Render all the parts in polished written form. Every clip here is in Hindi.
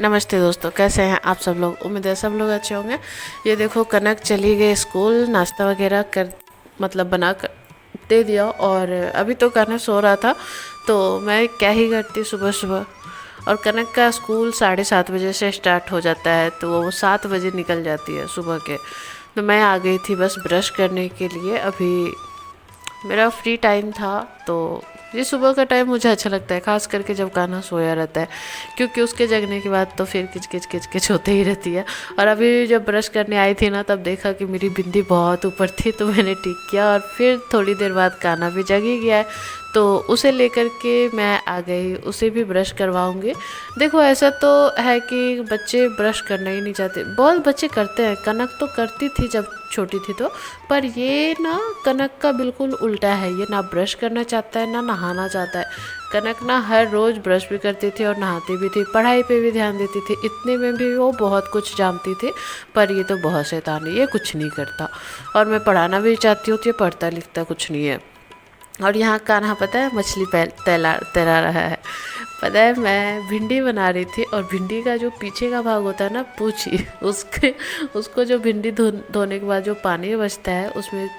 नमस्ते दोस्तों, कैसे हैं आप सब लोग। उम्मीद है सब लोग अच्छे होंगे। ये देखो, कनक चली गई स्कूल, नाश्ता वगैरह कर मतलब बना कर दे दिया। और अभी तो कनक सो रहा था, तो मैं क्या ही करती सुबह सुबह। और कनक का स्कूल 7:30 बजे से स्टार्ट हो जाता है, तो वो 7 बजे निकल जाती है सुबह के। तो मैं आ गई थी बस ब्रश करने के लिए। अभी मेरा फ्री टाइम था, तो ये सुबह का टाइम मुझे अच्छा लगता है, खास करके जब कान्हा सोया रहता है, क्योंकि उसके जगने के बाद तो फिर किच किच किच किच होते ही रहती है। और अभी जब ब्रश करने आई थी ना, तब देखा कि मेरी बिंदी बहुत ऊपर थी, तो मैंने ठीक किया। और फिर थोड़ी देर बाद कान्हा भी जग ही गया है, तो उसे लेकर के मैं आ गई, उसे भी ब्रश करवाऊंगी। देखो, ऐसा तो है कि बच्चे ब्रश करना ही नहीं चाहते, बहुत बच्चे करते हैं। कनक तो करती थी जब छोटी थी तो, पर ये ना कनक का बिल्कुल उल्टा है। ये ना ब्रश करना चाहता है ना नहाना चाहता है। कनक ना हर रोज़ ब्रश भी करती थी और नहाती भी थी, पढ़ाई पे भी ध्यान देती थी, इतने में भी वो बहुत कुछ जानती थी। पर ये तो बहुत शैतान है, ये कुछ नहीं करता। और मैं पढ़ाना भी चाहती हूँ तो ये पढ़ता लिखता कुछ नहीं है। और यहाँ कान्हा पता है मछली तैरा तैरा रहा है। पता है, मैं भिंडी बना रही थी, और भिंडी का जो पीछे का भाग होता है ना, पूछी उसके उसको जो भिंडी धोने के बाद जो पानी बचता है उसमें,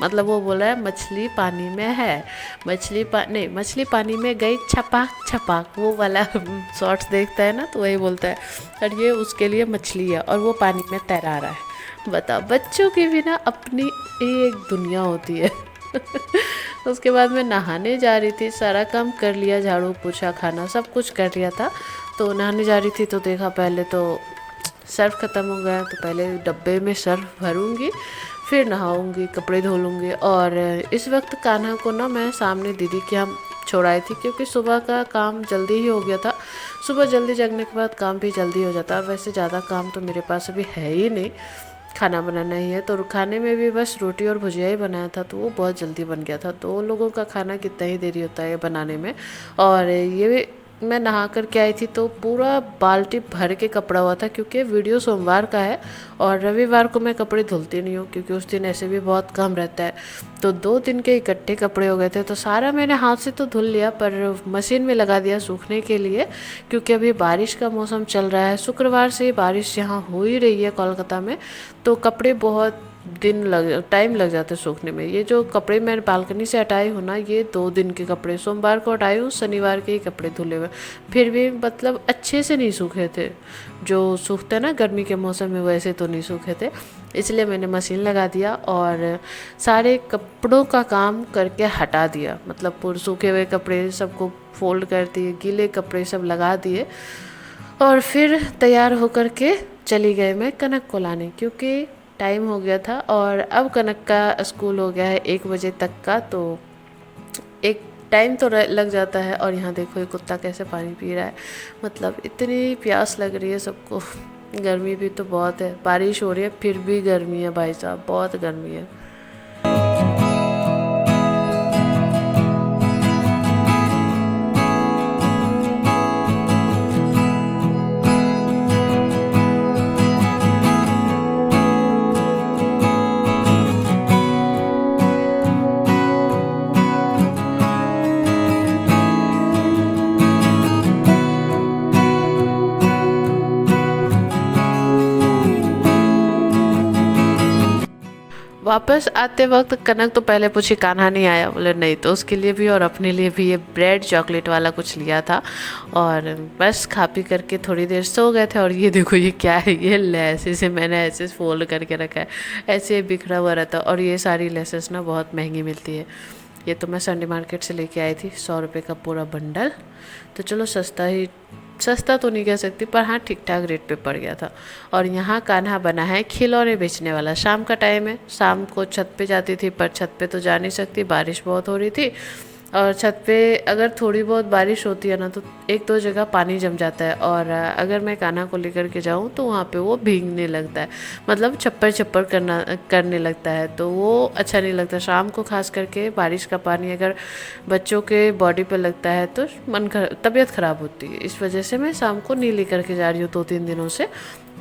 मतलब वो बोला है मछली पानी में है, नहीं, मछली पानी में गई छपाक छपाक, वो वाला शॉर्ट्स देखता है ना, तो वही बोलता है। और ये उसके लिए मछली है और वो पानी में तैरा रहा है। बताओ, बच्चों की भी ना अपनी एक दुनिया होती है। उसके बाद मैं नहाने जा रही थी, सारा काम कर लिया, झाड़ू पोछा खाना सब कुछ कर लिया था। तो नहाने जा रही थी तो देखा, पहले तो सर्फ ख़त्म हो गया, तो पहले डब्बे में सर्फ भरूंगी, फिर नहाऊंगी, कपड़े धो लूँगी। और इस वक्त कान्हा को ना मैं सामने दीदी के यहाँ छोड़ आई थी, क्योंकि सुबह का काम जल्दी ही हो गया था। सुबह जल्दी जगने के बाद काम भी जल्दी हो जाता है। वैसे ज़्यादा काम तो मेरे पास अभी है ही नहीं, खाना बनाना ही है। तो खाने में भी बस रोटी और भुजिया ही बनाया था, तो वो बहुत जल्दी बन गया था। 2 लोगों का खाना कितना ही देरी होता है बनाने में। और ये मैं नहा कर के आई थी, तो पूरा बाल्टी भर के कपड़ा हुआ था, क्योंकि वीडियो सोमवार का है और रविवार को मैं कपड़े धुलती नहीं हूँ, क्योंकि उस दिन ऐसे भी बहुत कम रहता है। तो 2 दिन के इकट्ठे कपड़े हो गए थे, तो सारा मैंने हाथ से तो धुल लिया, पर मशीन में लगा दिया सूखने के लिए, क्योंकि अभी बारिश का मौसम चल रहा है। शुक्रवार से बारिश यहाँ हो ही रही है कोलकाता में, तो कपड़े बहुत टाइम लग जाता है सूखने में। ये जो कपड़े मैं बालकनी से हटाई हूँ ना, ये 2 दिन के कपड़े, सोमवार को हटाई हूँ, शनिवार के ही कपड़े धुले हुए, फिर भी मतलब अच्छे से नहीं सूखे थे। जो सूखते हैं ना गर्मी के मौसम में, वैसे तो नहीं सूखे थे। इसलिए मैंने मशीन लगा दिया और सारे कपड़ों का काम करके हटा दिया, मतलब पूरे सूखे हुए कपड़े सबको फोल्ड कर दिए, गीले कपड़े सब लगा दिए। और फिर तैयार होकर के चली गई मैं कनक को लाने, क्योंकि टाइम हो गया था। और अब कनक का स्कूल हो गया है 1 बजे तक का, तो एक टाइम तो लग जाता है। और यहाँ देखो ये कुत्ता कैसे पानी पी रहा है, मतलब इतनी प्यास लग रही है सबको। गर्मी भी तो बहुत है, बारिश हो रही है फिर भी गर्मी है भाई साहब, बहुत गर्मी है। वापस आते वक्त कनक तो पहले पूछी कान्हा नहीं आया, बोले नहीं। तो उसके लिए भी और अपने लिए भी ये ब्रेड चॉकलेट वाला कुछ लिया था। और बस खा पी करके थोड़ी देर सो गए थे। और ये देखो ये क्या है, ये लेसेस से मैंने ऐसे फोल्ड करके रखा है, ऐसे बिखरा हुआ रहता है। और ये सारी लेसेस ना बहुत महंगी मिलती है। ये तो मैं संडे मार्केट से लेके आई थी, 100 रुपये का पूरा बंडल। तो चलो सस्ता तो नहीं कह सकती, पर हाँ ठीक ठाक रेट पे पड़ गया था। और यहाँ कान्हा बना है खिलौने बेचने वाला। शाम का टाइम है, शाम को छत पे जाती थी, पर छत पे तो जा नहीं सकती, बारिश बहुत हो रही थी। और छत पे अगर थोड़ी बहुत बारिश होती है ना, तो 1-2 जगह पानी जम जाता है। और अगर मैं कान्हा को लेकर के जाऊँ तो वहाँ पे वो भीगने लगता है, मतलब छप्पर छप्पर करने लगता है, तो वो अच्छा नहीं लगता। शाम को खास करके बारिश का पानी अगर बच्चों के बॉडी पे लगता है तो तबीयत ख़राब होती है। इस वजह से मैं शाम को नहीं लेकर के जा रही हूँ 2-3 दिनों से।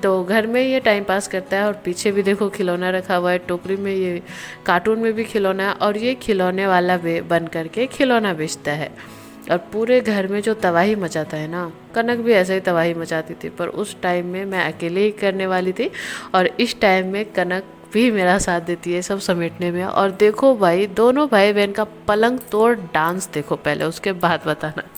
तो घर में ये टाइम पास करता है। और पीछे भी देखो खिलौना रखा हुआ है टोकरी में, ये कार्टून में भी खिलौना है। और ये खिलौने वाला बन करके खिलौना बेचता है। और पूरे घर में जो तबाही मचाता है ना, कनक भी ऐसे ही तबाही मचाती थी, पर उस टाइम में मैं अकेले ही करने वाली थी और इस टाइम में कनक भी मेरा साथ देती है सब समेटने में। और देखो भाई, दोनों भाई बहन का पलंग तोड़ डांस देखो पहले, उसके बाद बताना।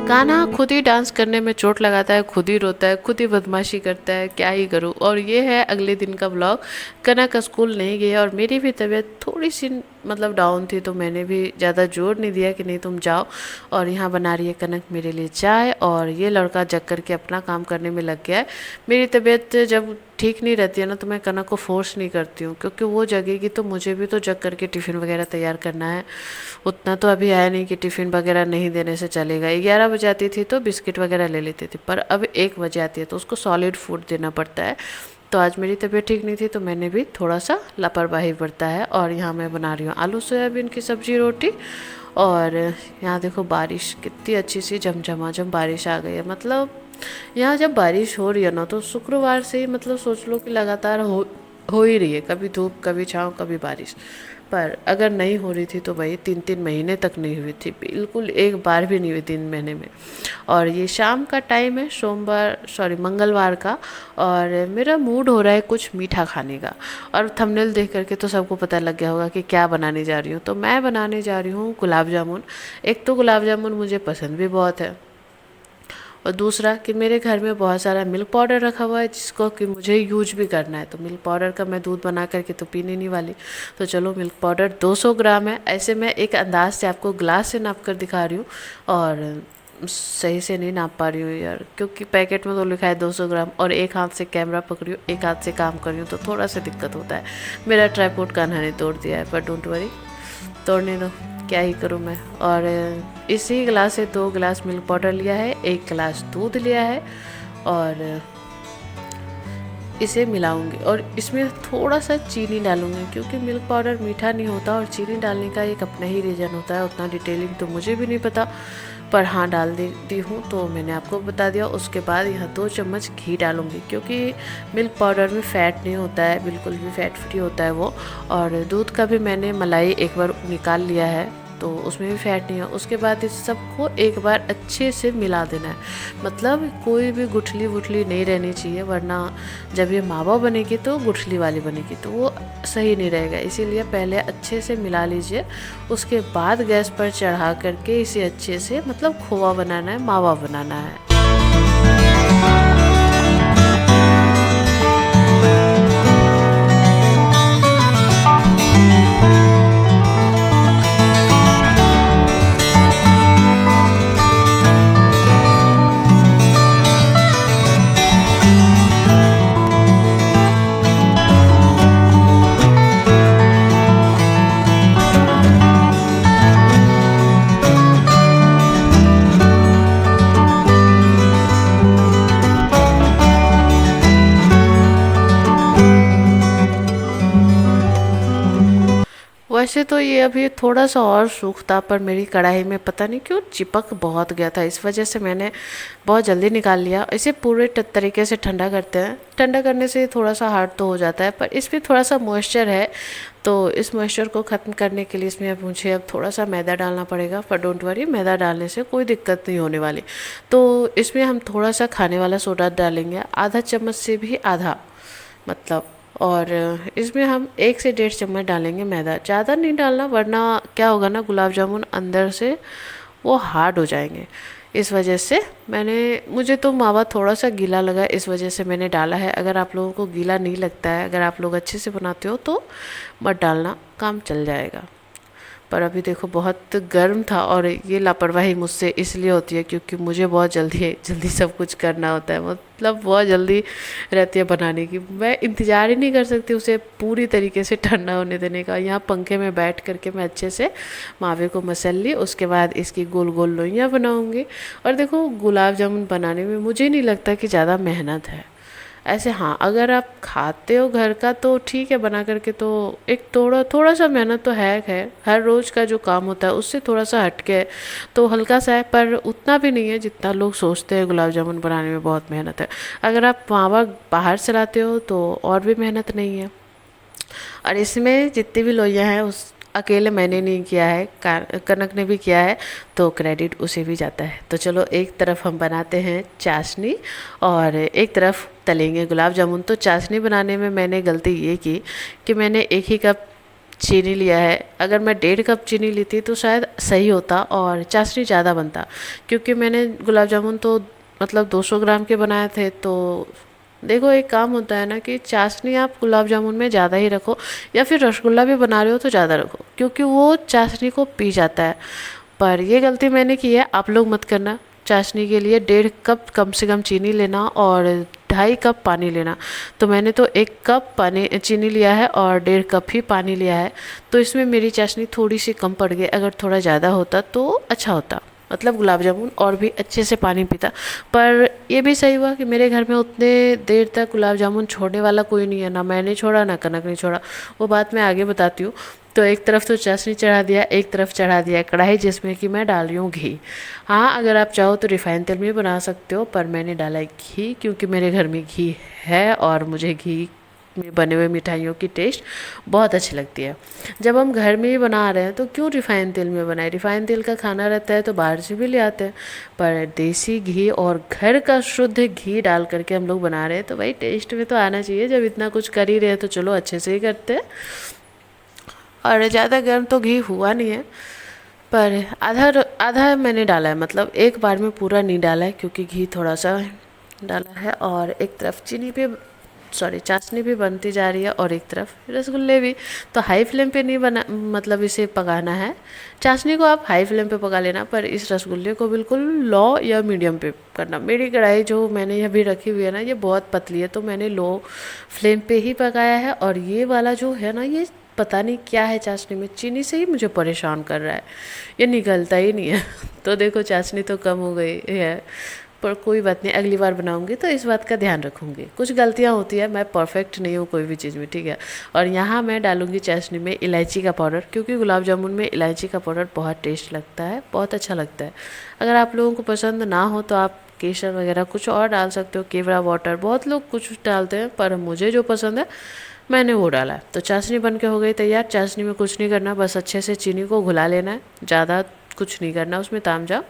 कान्हा खुद ही डांस करने में चोट लगाता है, खुद ही रोता है, खुद ही बदमाशी करता है, क्या ही करूँ। और ये है अगले दिन का ब्लॉग। कनक का स्कूल नहीं गया और मेरी भी तबीयत थोड़ी सी मतलब डाउन थी, तो मैंने भी ज़्यादा जोर नहीं दिया कि नहीं तुम जाओ। और यहाँ बना रही है कनक मेरे लिए चाय, और ये लड़का जग करके अपना काम करने में लग गया है। मेरी तबीयत जब ठीक नहीं रहती है ना, तो मैं कनक को फोर्स नहीं करती हूँ, क्योंकि वो जगेगी तो मुझे भी तो जग करके टिफ़िन वगैरह तैयार करना है। उतना तो अभी आया नहीं कि टिफ़िन वगैरह नहीं देने से चलेगा। 11 बजे आती थी तो बिस्किट वगैरह ले लेती थी, पर अब 1 बजे आती है तो उसको सॉलिड फूड देना पड़ता है। तो आज मेरी तबीयत ठीक नहीं थी, तो मैंने भी थोड़ा सा लापरवाही बरता है। और यहाँ मैं बना रही हूँ आलू सोयाबीन की सब्जी रोटी। और यहाँ देखो बारिश कितनी अच्छी सी झमझमाझम बारिश आ गई है। मतलब यहाँ जब बारिश हो रही है ना, तो शुक्रवार से ही मतलब सोच लो कि लगातार हो ही रही है, कभी धूप कभी छाँव कभी बारिश। पर अगर नहीं हो रही थी तो भाई 3-3 महीने तक नहीं हुई थी, बिल्कुल एक बार भी नहीं हुई 3 महीने में। और ये शाम का टाइम है, मंगलवार का, और मेरा मूड हो रहा है कुछ मीठा खाने का। और थंबनेल देख करके तो सबको पता लग गया होगा कि क्या बनाने जा रही हूँ। तो मैं बनाने जा रही हूँ गुलाब जामुन। एक तो गुलाब जामुन मुझे पसंद भी बहुत है, और दूसरा कि मेरे घर में बहुत सारा मिल्क पाउडर रखा हुआ है जिसको कि मुझे यूज भी करना है। तो मिल्क पाउडर का मैं दूध बना करके तो पीने नहीं वाली, तो चलो मिल्क पाउडर 200 ग्राम है। ऐसे मैं एक अंदाज से आपको ग्लास से नाप कर दिखा रही हूँ, और सही से नहीं नाप पा रही हूँ यार, क्योंकि पैकेट में तो लिखा है 200 ग्राम, और एक हाथ से कैमरा पकड़ी हूँ, एक हाथ से काम कर रही हूँ, तो थोड़ा सा दिक्कत होता है। मेरा ट्राईपोड कान्हा ने तोड़ दिया है, पर डोंट वरी, तोड़ने दो, क्या ही करूँ मैं। और इसी गिलास से 2 गिलास मिल्क पाउडर लिया है, 1 गिलास दूध लिया है, और इसे मिलाऊंगी। और इसमें थोड़ा सा चीनी डालूंगी, क्योंकि मिल्क पाउडर मीठा नहीं होता और चीनी डालने का एक अपना ही रीज़न होता है। उतना डिटेलिंग तो मुझे भी नहीं पता, पर हाँ डाल देती हूँ, तो मैंने आपको बता दिया। उसके बाद यहाँ 2 चम्मच घी डालूंगी, क्योंकि मिल्क पाउडर में फ़ैट नहीं होता है, बिल्कुल भी फ़ैट फ्री होता है वो। और दूध का भी मैंने मलाई एक बार निकाल लिया है, तो उसमें भी फ़ैट नहीं है। उसके बाद इस सबको एक बार अच्छे से मिला देना है, मतलब कोई भी गुठली वुठली नहीं रहनी चाहिए, वरना जब ये मावा बनेगी तो गुठली वाली बनेगी तो वो सही नहीं रहेगा। इसीलिए पहले अच्छे से मिला लीजिए, उसके बाद गैस पर चढ़ा करके इसे अच्छे से मतलब खोवा बनाना है, मावा बनाना है। वैसे तो ये अभी थोड़ा सा और सूखता, पर मेरी कढ़ाई में पता नहीं क्यों चिपक बहुत गया था, इस वजह से मैंने बहुत जल्दी निकाल लिया। इसे पूरे तरीके से ठंडा करते हैं, ठंडा करने से थोड़ा सा हार्ड तो हो जाता है, पर इसमें थोड़ा सा मॉइस्चर है, तो इस मॉइस्चर को ख़त्म करने के लिए इसमें अब मुझे अब थोड़ा सा मैदा डालना पड़ेगा। पर डोंट वरी, मैदा डालने से कोई दिक्कत नहीं होने वाली। तो इसमें हम थोड़ा सा खाने वाला सोडा डालेंगे, आधा चम्मच से भी आधा मतलब। और इसमें हम 1 से 1.5 चम्मच डालेंगे मैदा, ज़्यादा नहीं डालना, वरना क्या होगा ना, गुलाब जामुन अंदर से वो हार्ड हो जाएंगे। इस वजह से मुझे तो मावा थोड़ा सा गीला लगा, इस वजह से मैंने डाला है। अगर आप लोगों को गीला नहीं लगता है, अगर आप लोग अच्छे से बनाते हो तो मत डालना, काम चल जाएगा। पर अभी देखो बहुत गर्म था, और ये लापरवाही मुझसे इसलिए होती है क्योंकि मुझे बहुत जल्दी सब कुछ करना होता है, मतलब बहुत जल्दी रहती है बनाने की। मैं इंतज़ार ही नहीं कर सकती उसे पूरी तरीके से ठंडा होने देने का। यहाँ पंखे में बैठ करके मैं अच्छे से मावे को मसल ली, उसके बाद इसकी गोल गोल लोइयाँ बनाऊँगी। और देखो गुलाब जामुन बनाने में मुझे नहीं लगता कि ज़्यादा मेहनत है, ऐसे हाँ, अगर आप खाते हो घर का तो ठीक है बना करके, तो एक थोड़ा थोड़ा सा मेहनत तो है, हर रोज़ का जो काम होता है उससे थोड़ा सा हटके है, तो हल्का सा है, पर उतना भी नहीं है जितना लोग सोचते हैं गुलाब जामुन बनाने में बहुत मेहनत है। अगर आप मावा बाहर से लाते हो तो और भी मेहनत नहीं है। और इसमें जितनी भी लोइयाँ हैं उस अकेले मैंने नहीं किया है, कनक ने भी किया है, तो क्रेडिट उसे भी जाता है। तो चलो एक तरफ हम बनाते हैं चाशनी और एक तरफ तलेंगे गुलाब जामुन। तो चाशनी बनाने में मैंने गलती ये की कि मैंने एक ही कप चीनी लिया है। अगर मैं 1.5 कप चीनी लेती तो शायद सही होता और चाशनी ज़्यादा बनता, क्योंकि मैंने गुलाब जामुन तो मतलब 200 ग्राम के बनाए थे। तो देखो एक काम होता है ना कि चाशनी आप गुलाब जामुन में ज़्यादा ही रखो, या फिर रसगुल्ला भी बना रहे हो तो ज़्यादा रखो, क्योंकि वो चाशनी को पी जाता है। पर ये गलती मैंने की है, आप लोग मत करना। चाशनी के लिए 1.5 कप कम से कम चीनी लेना और 2.5 कप पानी लेना। तो मैंने तो 1 कप पानी चीनी लिया है और 1.5 कप ही पानी लिया है। तो इसमें मेरी चाशनी थोड़ी सी कम पड़ गई, अगर थोड़ा ज़्यादा होता तो अच्छा होता, मतलब गुलाब जामुन और भी अच्छे से पानी पीता। पर ये भी सही हुआ कि मेरे घर में उतने देर तक गुलाब जामुन छोड़ने वाला कोई नहीं है, ना मैंने छोड़ा ना कनक ने छोड़ा। वो बात मैं आगे बताती हूँ। तो एक तरफ तो चाशनी चढ़ा दिया, एक तरफ चढ़ा दिया कढ़ाई जिसमें कि मैं डाल रही हूँ घी। हाँ, अगर आप चाहो तो रिफाइंड तेल में भी बना सकते हो, पर मैंने डाला है घी, क्योंकि मेरे घर में घी है और मुझे घी में बने हुए मिठाइयों की टेस्ट बहुत अच्छी लगती है। जब हम घर में ही बना रहे हैं तो क्यों रिफाइंड तेल में बनाए, रिफाइंड तेल का खाना रहता है तो बाहर से भी ले आते हैं। पर देसी घी और घर का शुद्ध घी डाल करके हम लोग बना रहे हैं, तो भाई टेस्ट में तो आना चाहिए। जब इतना कुछ कर ही रहे हैं तो चलो अच्छे से ही करते हैं। और ज़्यादा गर्म तो घी हुआ नहीं है, पर आधा आधा मैंने डाला है, मतलब एक बार में पूरा नहीं डाला है, क्योंकि घी थोड़ा सा डाला है। और एक तरफ चीनी पे चाशनी भी बनती जा रही है और एक तरफ रसगुल्ले भी। तो हाई फ्लेम पे नहीं बना, मतलब इसे पकाना है। चाशनी को आप हाई फ्लेम पे पका लेना, पर इस रसगुल्ले को बिल्कुल लो या मीडियम पे करना। मेरी कढ़ाई जो मैंने अभी रखी हुई है ना, ये बहुत पतली है, तो मैंने लो फ्लेम पे ही पकाया है। और ये वाला जो है ना, ये पता नहीं क्या है चाशनी में, चीनी से ही मुझे परेशान कर रहा है, ये निकलता ही नहीं है। तो देखो चाशनी तो कम हो गई है, पर कोई बात नहीं, अगली बार बनाऊंगी तो इस बात का ध्यान रखूंगी। कुछ गलतियां होती है, मैं परफेक्ट नहीं हूँ कोई भी चीज़ में, ठीक है। और यहाँ मैं डालूंगी चाशनी में इलायची का पाउडर, क्योंकि गुलाब जामुन में इलायची का पाउडर बहुत टेस्ट लगता है, बहुत अच्छा लगता है। अगर आप लोगों को पसंद ना हो तो आप केसर वगैरह कुछ और डाल सकते हो, केवड़ा वाटर, बहुत लोग कुछ डालते हैं, पर मुझे जो पसंद है मैंने वो डाला है। तो चाशनी बन के हो गई तैयार। चाशनी में कुछ नहीं करना, बस अच्छे से चीनी को घुला लेना है, ज़्यादा कुछ नहीं करना उसमें तामझाम।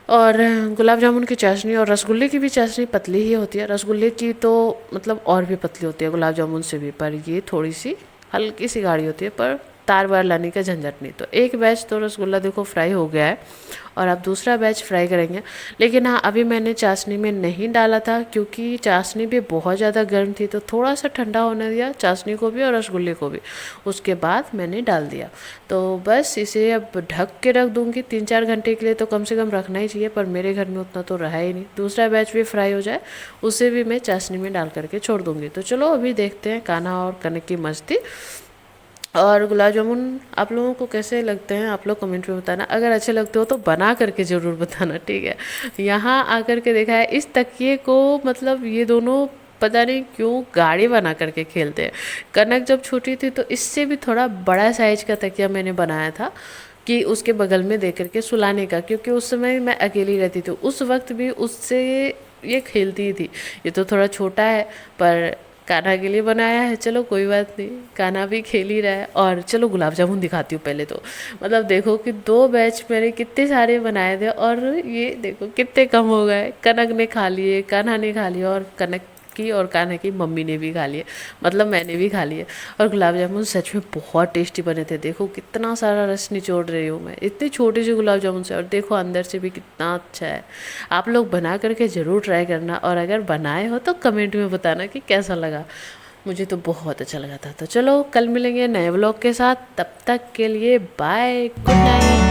और गुलाब जामुन की चाशनी और रसगुल्ले की भी चाशनी पतली ही होती है। रसगुल्ले की तो मतलब और भी पतली होती है गुलाब जामुन से भी, पर ये थोड़ी सी हल्की सी गाढ़ी होती है, पर तार बार लाने का झंझट नहीं। तो एक बैच तो रसगुल्ला देखो फ्राई हो गया है, और अब दूसरा बैच फ्राई करेंगे। लेकिन हाँ, अभी मैंने चाशनी में नहीं डाला था, क्योंकि चाशनी भी बहुत ज़्यादा गर्म थी, तो थोड़ा सा ठंडा होने दिया चाशनी को भी और रसगुल्ले को भी, उसके बाद मैंने डाल दिया। तो बस इसे अब ढक के रख दूँगी 3-4 घंटे के लिए, तो कम से कम रखना ही चाहिए, पर मेरे घर में उतना तो रहा ही नहीं। दूसरा बैच भी फ्राई हो जाए, उसे भी मैं चाशनी में डाल करके छोड़ दूँगी। तो चलो अभी देखते हैं कान्हा और कनक की मस्ती। और गुलाब जामुन आप लोगों को कैसे लगते हैं, आप लोग कमेंट में बताना। अगर अच्छे लगते हो तो बना करके ज़रूर बताना, ठीक है। यहाँ आकर के देखा है इस तकिए को, मतलब ये दोनों पता नहीं क्यों गाड़ी बना करके खेलते हैं। कनक जब छोटी थी तो इससे भी थोड़ा बड़ा साइज का तकिया मैंने बनाया था, कि उसके बगल में दे करके सुलाने का, क्योंकि उस समय मैं अकेली रहती थी, उस वक्त भी उससे ये खेलती ही थी। ये तो थोड़ा छोटा है, पर कान्हा के लिए बनाया है, चलो कोई बात नहीं, कान्हा भी खेल ही रहा है। और चलो गुलाब जामुन दिखाती हूँ पहले तो। मतलब देखो कि 2 बैच मैंने कितने सारे बनाए थे, और ये देखो कितने कम हो गए। कनक ने खा लिए, कान्हा ने खा लिया, और कनक की और कान्हा की मम्मी ने भी खा लिए, मतलब मैंने भी खा लिए। और गुलाब जामुन सच में बहुत टेस्टी बने थे। देखो कितना सारा रस निचोड़ रही हूँ मैं इतनी छोटी सी गुलाब जामुन से, और देखो अंदर से भी कितना अच्छा है। आप लोग बना करके ज़रूर ट्राई करना, और अगर बनाए हो तो कमेंट में बताना कि कैसा लगा। मुझे तो बहुत अच्छा लगा था। तो चलो कल मिलेंगे नए व्लॉग के साथ, तब तक के लिए बाय, गुड नाइट।